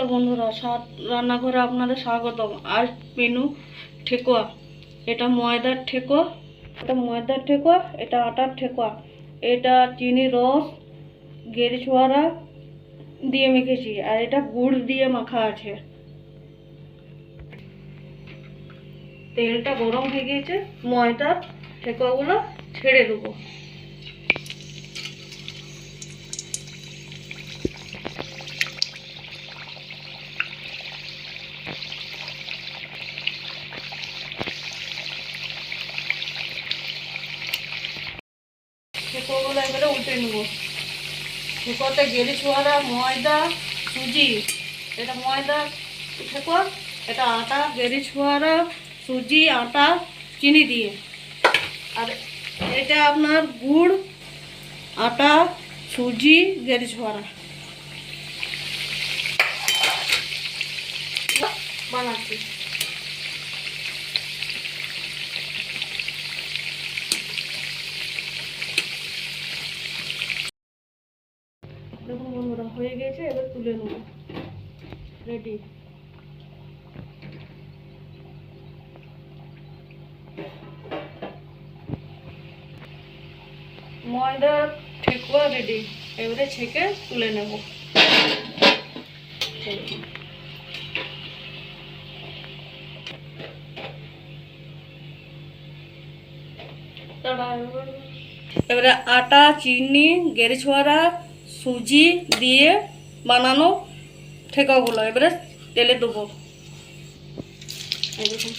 নমস্কার বন্ধুরা, স্বাদ রান্নাঘরে আপনাদের স্বাগতম। আজ মেনু ঠেকুয়া। এটা ময়দার ঠেকুয়া, এটা আটার ঠেকুয়া। এটা চিনি রস গেরি ছোয়ারা দিয়ে মেখেছি, আর এটা গুড় দিয়ে মাখা আছে। তেলটা গরম হয়ে গিয়েছে, ময়দার ঠেকুয়াগুলো ছেড়ে দেবো। ঠেকুয়াগুলো এবারে উল্টে নেবো। ঠেকুয়াতে গেরি ছোয়ারা, ময়দা, সুজি। এটা ময়দা ঠেকুয়া, এটা আটা, গেরি ছোয়ারা, সুজি, আটা, চিনি দিয়ে। আর এটা আপনার গুড়, আটা, সুজি, গেরি ছোয়ারা বানাচ্ছি। দেখুন বন্ধুরা, হয়ে গেছে, এবার তুলে নেব। রেডি। ময়দা ঠেকুয়া রেডি, এবারে ছেঁকে তুলে নেব। এবারে আটা, চিনি, গেরি ছোয়ারা, সুজি দিয়ে বানানো ঠেকুয়াগুলো এবারে তেলে দেবো। এই দেখুন,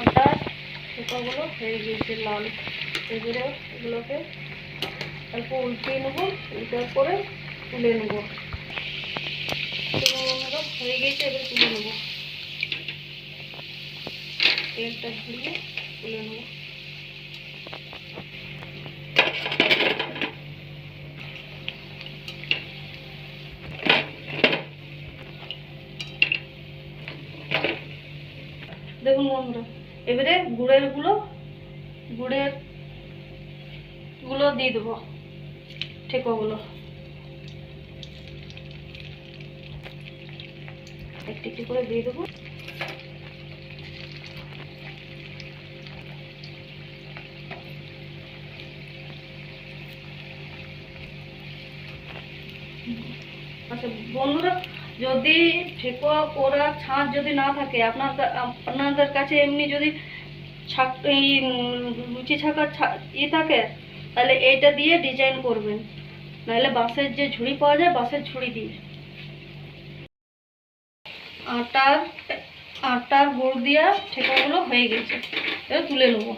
আটার ঠেকুয়াগুলো হয়ে গিয়েছে লাল। এবারে এগুলোকে অল্প উল্টিয়ে নেবো, উল্টার করে তুলে নেবো। হয়ে গেছে, এবার তুলে নেবো। তেলটা ঝরিয়ে তুলে নেবো। দেখুন বন্ধুরা, এবারে গুড়ের গুলো দিয়ে দেবো ঠেকুয়াগুলো। একটু একটু করে দিয়ে দেবো। আচ্ছা বন্ধুরা, যদি ঠেকুয়া করার ছাঁচ যদি না থাকে, আপনাদের কাছে এমনি যদি লুচি ছাকার থাকে, তাহলে এইটা দিয়ে ডিজাইন করবেন। নাহলে বাঁশের যে ঝুড়ি পাওয়া যায়, বাঁশের ঝুড়ি দিয়ে। আটার গুড় দিয়া ঠেকুয়াগুলো হয়ে গেছে, এবার তুলে নেবো।